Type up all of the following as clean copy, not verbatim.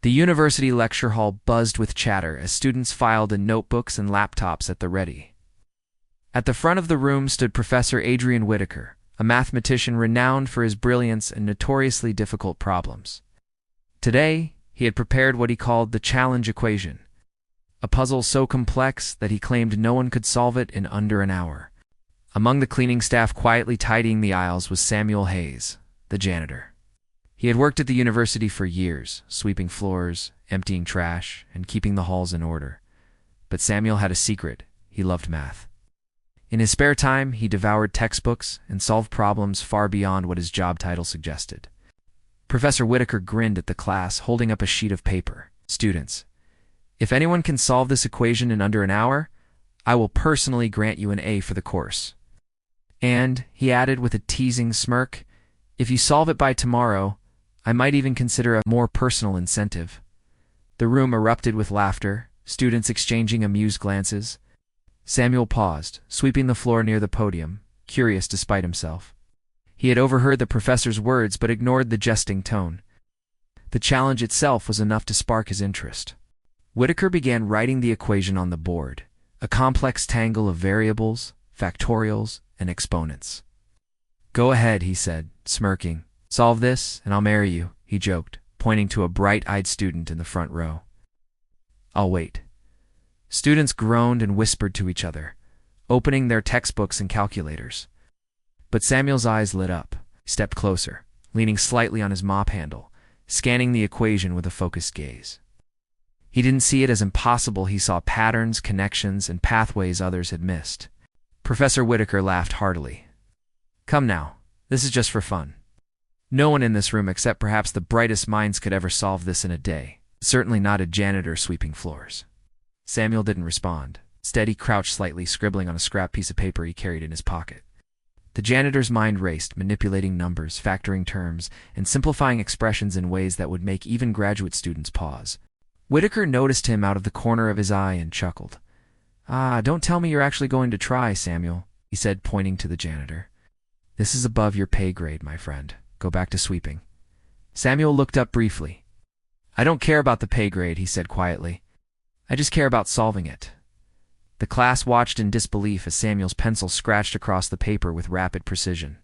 The university lecture hall buzzed with chatter as students filed in notebooks and laptops at the ready. At the front of the room stood Professor Adrian Whitaker, a mathematician renowned for his brilliance and notoriously difficult problems. Today, he had prepared what he called the challenge equation, a puzzle so complex that he claimed no one could solve it in under an hour. Among the cleaning staff quietly tidying the aisles was Samuel Hayes, the janitor. He had worked at the university for years, sweeping floors, emptying trash, and keeping the halls in order. But Samuel had a secret: he loved math. In his spare time, he devoured textbooks and solved problems far beyond what his job title suggested. Professor Whitaker grinned at the class, holding up a sheet of paper. "Students, if anyone can solve this equation in under an hour, I will personally grant you an A for the course. And," he added with a teasing smirk, "if you solve it by tomorrow, I might even consider a more personal incentive." The room erupted with laughter, students exchanging amused glances. Samuel paused, sweeping the floor near the podium, curious despite himself. He had overheard the professor's words but ignored the jesting tone. The challenge itself was enough to spark his interest. Whitaker began writing the equation on the board, a complex tangle of variables, factorials, and exponents. "Go ahead," he said, smirking. "Solve this, and I'll marry you," he joked, pointing to a bright-eyed student in the front row. "I'll wait." Students groaned and whispered to each other, opening their textbooks and calculators. But Samuel's eyes lit up. He stepped closer, leaning slightly on his mop handle, scanning the equation with a focused gaze. He didn't see it as impossible. He saw patterns, connections, and pathways others had missed. Professor Whitaker laughed heartily. "Come now, this is just for fun. No one in this room except perhaps the brightest minds could ever solve this in a day. Certainly not a janitor sweeping floors." Samuel didn't respond. Instead, he crouched slightly, scribbling on a scrap piece of paper he carried in his pocket. The janitor's mind raced, manipulating numbers, factoring terms, and simplifying expressions in ways that would make even graduate students pause. Whitaker noticed him out of the corner of his eye and chuckled. "Ah, don't tell me you're actually going to try, Samuel," he said, pointing to the janitor. "This is above your pay grade, my friend. Go back to sweeping." Samuel looked up briefly. "I don't care about the pay grade," he said quietly. "I just care about solving it." The class watched in disbelief as Samuel's pencil scratched across the paper with rapid precision.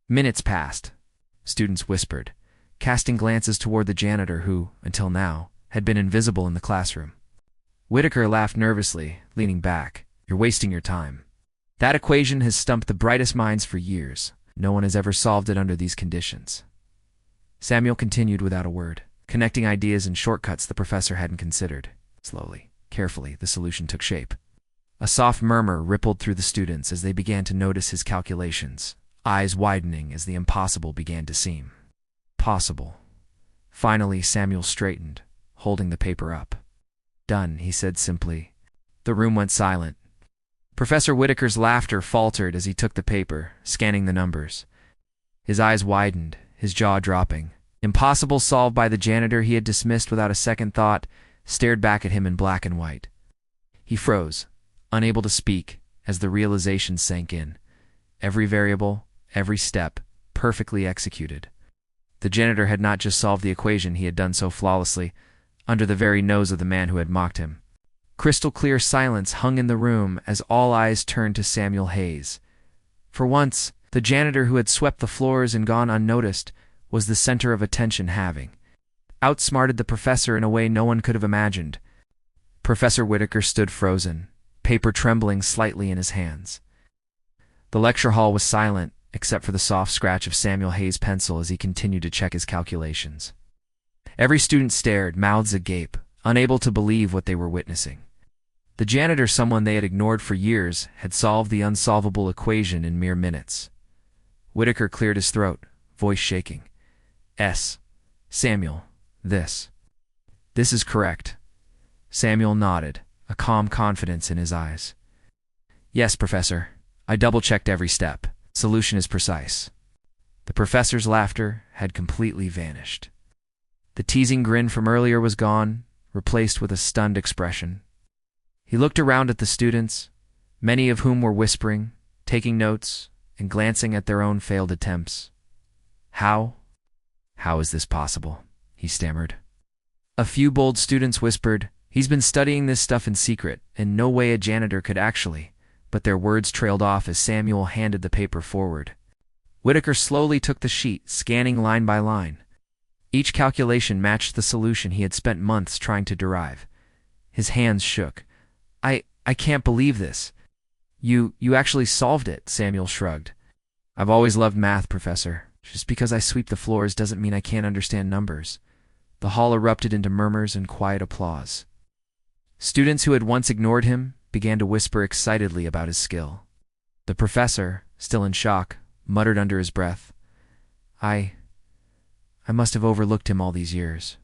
Minutes passed. Students whispered, casting glances toward the janitor who, until now, had been invisible in the classroom. Whitaker laughed nervously, leaning back. "You're wasting your time. That equation has stumped the brightest minds for years. No one has ever solved it under these conditions." Samuel continued without a word, connecting ideas and shortcuts the professor hadn't considered. Slowly, carefully, the solution took shape. A soft murmur rippled through the students as they began to notice his calculations, eyes widening as the impossible began to seem possible. Finally, Samuel straightened, holding the paper up. "Done," he said simply. The room went silent. Professor Whitaker's laughter faltered as he took the paper, scanning the numbers. His eyes widened, his jaw dropping. Impossible solved by the janitor he had dismissed without a second thought, stared back at him in black and white. He froze, unable to speak, as the realization sank in. Every variable, every step, perfectly executed. The janitor had not just solved the equation, he had done so flawlessly, under the very nose of the man who had mocked him. Crystal clear silence hung in the room as all eyes turned to Samuel Hayes. For once, the janitor who had swept the floors and gone unnoticed was the center of attention, having outsmarted the professor in a way no one could have imagined. Professor Whitaker stood frozen, paper trembling slightly in his hands. The lecture hall was silent, except for the soft scratch of Samuel Hayes' pencil as he continued to check his calculations. Every student stared, mouths agape, unable to believe what they were witnessing. The janitor, someone they had ignored for years, had solved the unsolvable equation in mere minutes. Whitaker cleared his throat, voice shaking. Samuel, this is correct." Samuel nodded, a calm confidence in his eyes. "Yes, Professor. I double-checked every step. Solution is precise." The professor's laughter had completely vanished. The teasing grin from earlier was gone, replaced with a stunned expression. He looked around at the students, many of whom were whispering, taking notes, and glancing at their own failed attempts. "How?" How is this possible? He stammered. A few bold students whispered, he's been studying this stuff in secret, and no way a janitor could actually. But their words trailed off as Samuel handed the paper forward. Whitaker slowly took the sheet, scanning line by line. Each calculation matched the solution he had spent months trying to derive. His hands shook. I can't believe this. You actually solved it, Samuel shrugged. I've always loved math, Professor. Just because I sweep the floors doesn't mean I can't understand numbers. The hall erupted into murmurs and quiet applause. Students who had once ignored him began to whisper excitedly about his skill. The professor, still in shock, muttered under his breath, I must have overlooked him all these years.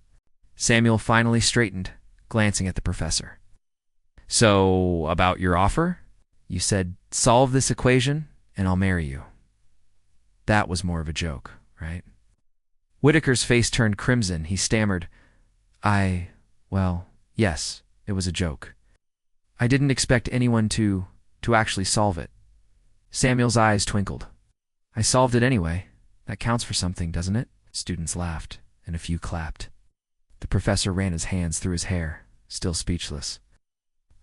Samuel finally straightened, glancing at the professor. So, about your offer? You said, solve this equation, and I'll marry you. That was more of a joke, right? Whitaker's face turned crimson. He stammered, well, yes, it was a joke. I didn't expect anyone to actually solve it. Samuel's eyes twinkled. I solved it anyway. That counts for something, doesn't it? Students laughed, and a few clapped. The professor ran his hands through his hair, still speechless.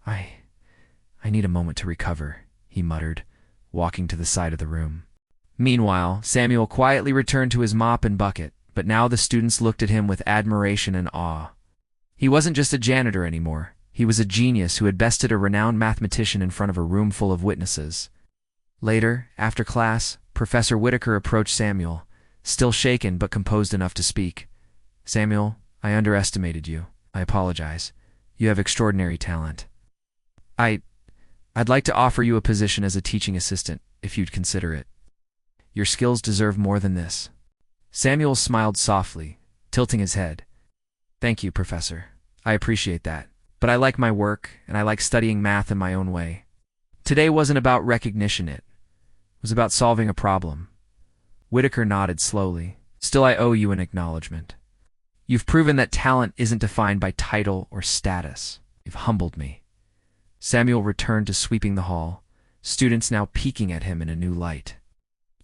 I need a moment to recover, he muttered, walking to the side of the room. Meanwhile, Samuel quietly returned to his mop and bucket, but now the students looked at him with admiration and awe. He wasn't just a janitor anymore. He was a genius who had bested a renowned mathematician in front of a room full of witnesses. Later, after class, Professor Whitaker approached Samuel, still shaken but composed enough to speak. Samuel, I underestimated you. I apologize. You have extraordinary talent. I'd like to offer you a position as a teaching assistant, if you'd consider it. Your skills deserve more than this. Samuel smiled softly, tilting his head. Thank you, Professor. I appreciate that. But I like my work, and I like studying math in my own way. Today wasn't about recognition, it was about solving a problem. Whitaker nodded slowly. Still, I owe you an acknowledgement. You've proven that talent isn't defined by title or status. You've humbled me. Samuel returned to sweeping the hall, students now peeking at him in a new light.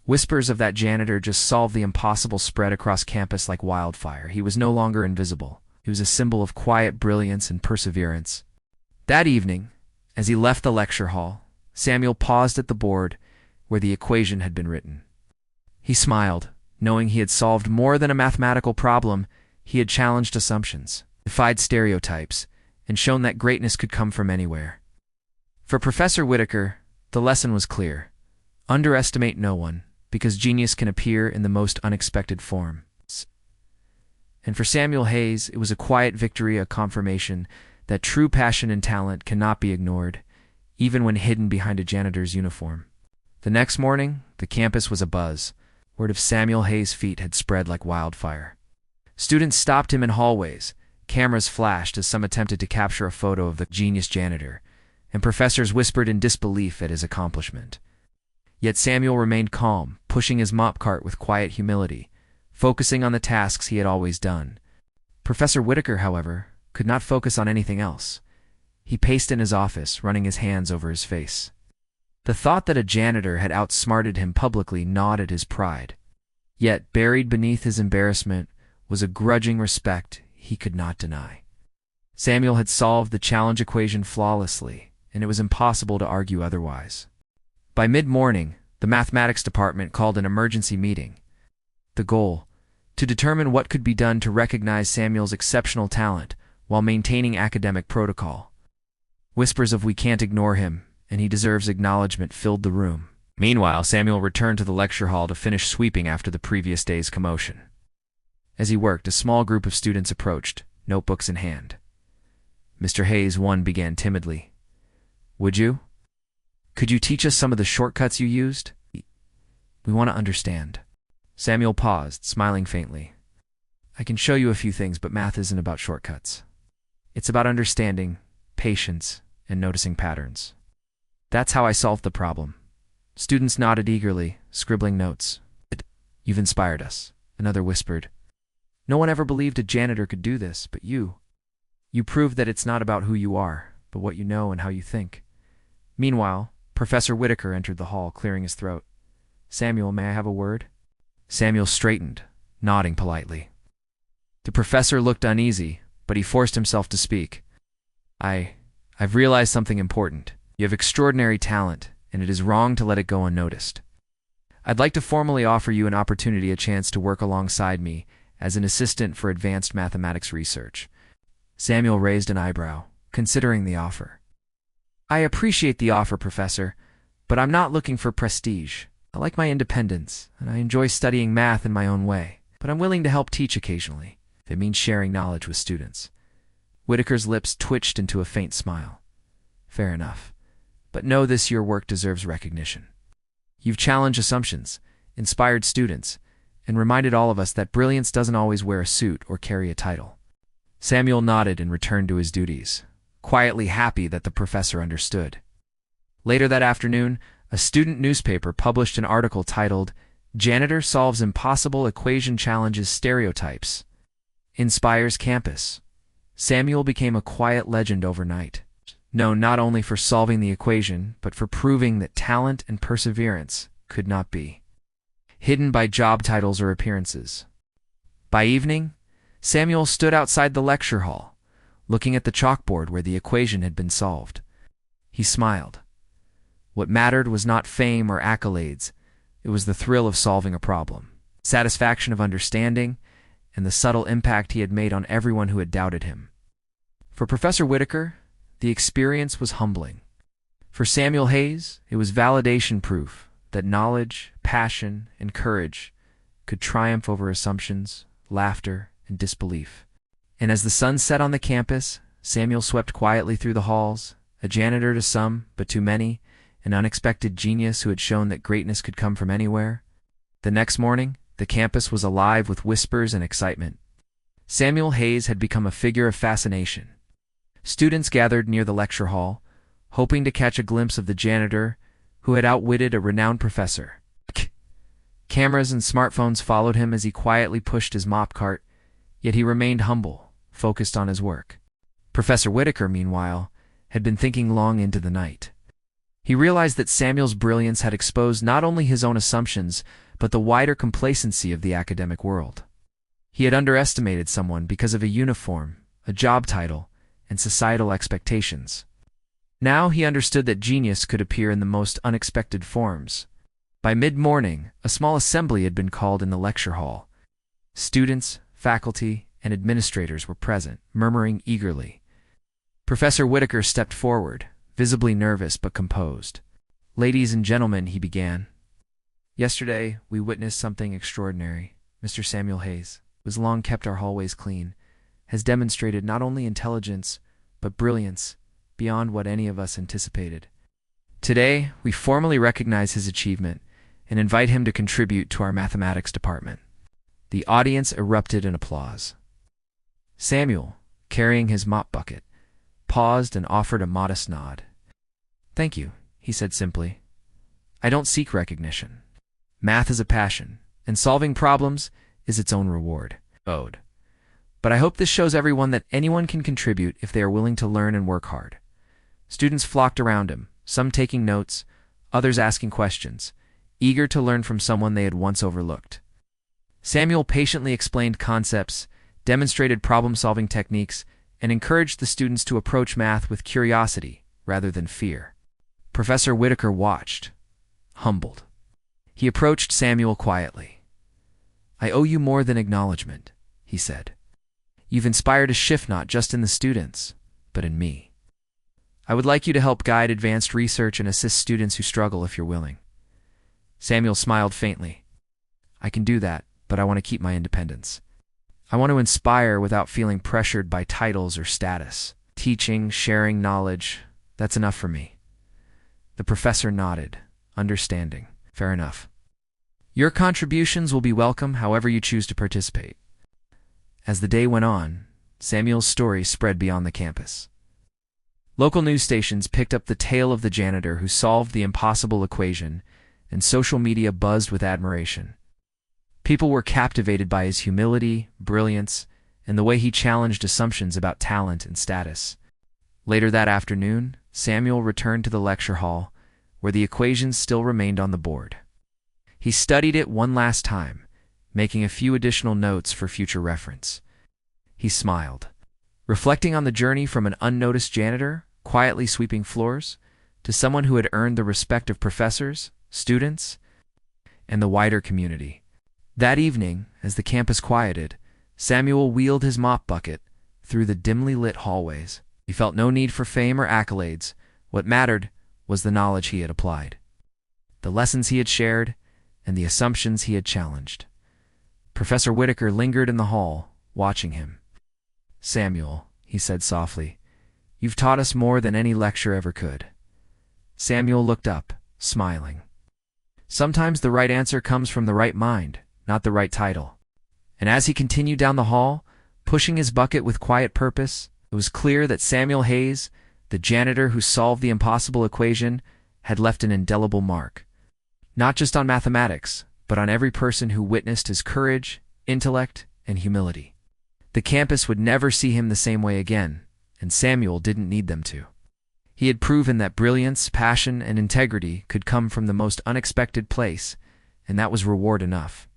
Whispers of that janitor just solved the impossible spread across campus like wildfire. He was no longer invisible. He was a symbol of quiet brilliance and perseverance. That evening, as he left the lecture hall, Samuel paused at the board where the equation had been written. He smiled, knowing he had solved more than a mathematical problem. He had challenged assumptions, defied stereotypes, and shown that greatness could come from anywhere. For Professor Whitaker, the lesson was clear. Underestimate no one, because genius can appear in the most unexpected forms. And for Samuel Hayes, it was a quiet victory, a confirmation that true passion and talent cannot be ignored, even when hidden behind a janitor's uniform. The next morning, the campus was abuzz. Word of Samuel Hayes' feat had spread like wildfire. Students stopped him in hallways. Cameras flashed as some attempted to capture a photo of the genius janitor, and professors whispered in disbelief at his accomplishment. Yet Samuel remained calm, pushing his mop cart with quiet humility, focusing on the tasks he had always done. Professor Whitaker, however, could not focus on anything else. He paced in his office, running his hands over his face. The thought that a janitor had outsmarted him publicly gnawed at his pride. Yet, buried beneath his embarrassment was a grudging respect he could not deny. Samuel had solved the challenge equation flawlessly, and it was impossible to argue otherwise. By mid-morning, the mathematics department called an emergency meeting. The goal: to determine what could be done to recognize Samuel's exceptional talent while maintaining academic protocol. Whispers of "we can't ignore him, and he deserves acknowledgement" filled the room. Meanwhile, Samuel returned to the lecture hall to finish sweeping after the previous day's commotion. As he worked, a small group of students approached, notebooks in hand. Mr. Hayes, one began timidly. Could you teach us some of the shortcuts you used? We want to understand. Samuel paused, smiling faintly. I can show you a few things, but math isn't about shortcuts. It's about understanding, patience, and noticing patterns. That's how I solved the problem. Students nodded eagerly, scribbling notes. You've inspired us, another whispered. No one ever believed a janitor could do this, but you. You proved that it's not about who you are, but what you know and how you think. Meanwhile, Professor Whitaker entered the hall, clearing his throat. Samuel, may I have a word? Samuel straightened, nodding politely. The professor looked uneasy, but he forced himself to speak. I've realized something important. You have extraordinary talent, and it is wrong to let it go unnoticed. I'd like to formally offer you an opportunity, a chance to work alongside me as an assistant for advanced mathematics research. Samuel raised an eyebrow, considering the offer. I appreciate the offer, Professor, but I'm not looking for prestige. I like my independence, and I enjoy studying math in my own way, but I'm willing to help teach occasionally, if it means sharing knowledge with students. Whitaker's lips twitched into a faint smile. Fair enough, but know this: your work deserves recognition. You've challenged assumptions, inspired students, and reminded all of us that brilliance doesn't always wear a suit or carry a title. Samuel nodded and returned to his duties, quietly happy that the professor understood. Later that afternoon, a student newspaper published an article titled, "Janitor Solves Impossible Equation Challenges Stereotypes. Inspires Campus." Samuel became a quiet legend overnight, known not only for solving the equation, but for proving that talent and perseverance could not be hidden by job titles or appearances. By evening, Samuel stood outside the lecture hall, looking at the chalkboard where the equation had been solved. He smiled. What mattered was not fame or accolades, it was the thrill of solving a problem, satisfaction of understanding, and the subtle impact he had made on everyone who had doubted him. For Professor Whitaker, the experience was humbling. For Samuel Hayes, it was validation proof that knowledge, passion, and courage could triumph over assumptions, laughter, and disbelief. And as the sun set on the campus, Samuel swept quietly through the halls, a janitor to some, but to many, an unexpected genius who had shown that greatness could come from anywhere. The next morning, the campus was alive with whispers and excitement. Samuel Hayes had become a figure of fascination. Students gathered near the lecture hall, hoping to catch a glimpse of the janitor who had outwitted a renowned professor. Cameras and smartphones followed him as he quietly pushed his mop cart, yet he remained humble, focused on his work. Professor Whitaker, meanwhile, had been thinking long into the night. He realized that Samuel's brilliance had exposed not only his own assumptions, but the wider complacency of the academic world. He had underestimated someone because of a uniform, a job title, and societal expectations. Now he understood that genius could appear in the most unexpected forms. By mid-morning, a small assembly had been called in the lecture hall. Students, faculty, and administrators were present, murmuring eagerly. Professor Whitaker stepped forward, visibly nervous but composed. "Ladies and gentlemen," he began. "Yesterday, we witnessed something extraordinary. Mr. Samuel Hayes, who has long kept our hallways clean, has demonstrated not only intelligence, but brilliance, beyond what any of us anticipated. Today, we formally recognize his achievement and invite him to contribute to our mathematics department." The audience erupted in applause. Samuel, carrying his mop bucket, paused and offered a modest nod. "Thank you," he said simply. "I don't seek recognition. Math is a passion, and solving problems is its own reward. Ode. But I hope this shows everyone that anyone can contribute if they are willing to learn and work hard." Students flocked around him, some taking notes, others asking questions, eager to learn from someone they had once overlooked. Samuel patiently explained concepts, demonstrated problem-solving techniques, and encouraged the students to approach math with curiosity rather than fear. Professor Whitaker watched, humbled. He approached Samuel quietly. "I owe you more than acknowledgement," he said. "You've inspired a shift not just in the students, but in me. I would like you to help guide advanced research and assist students who struggle if you're willing." Samuel smiled faintly. "I can do that, but I want to keep my independence. I want to inspire without feeling pressured by titles or status. Teaching, sharing knowledge, that's enough for me." The professor nodded, understanding. "Fair enough. Your contributions will be welcome however you choose to participate." As the day went on, Samuel's story spread beyond the campus. Local news stations picked up the tale of the janitor who solved the impossible equation, and social media buzzed with admiration. People were captivated by his humility, brilliance, and the way he challenged assumptions about talent and status. Later that afternoon, Samuel returned to the lecture hall, where the equations still remained on the board. He studied it one last time, making a few additional notes for future reference. He smiled, reflecting on the journey from an unnoticed janitor, quietly sweeping floors, to someone who had earned the respect of professors, students, and the wider community. That evening, as the campus quieted, Samuel wheeled his mop bucket through the dimly lit hallways. He felt no need for fame or accolades. What mattered was the knowledge he had applied, the lessons he had shared, and the assumptions he had challenged. Professor Whitaker lingered in the hall, watching him. "Samuel," he said softly, "you've taught us more than any lecture ever could." Samuel looked up, smiling. Sometimes the right answer comes from the right mind, not the right title. And as he continued down the hall, pushing his bucket with quiet purpose, it was clear that Samuel Hayes, the janitor who solved the impossible equation, had left an indelible mark. Not just on mathematics, but on every person who witnessed his courage, intellect, and humility. The campus would never see him the same way again, and Samuel didn't need them to. He had proven that brilliance, passion, and integrity could come from the most unexpected place, and that was reward enough.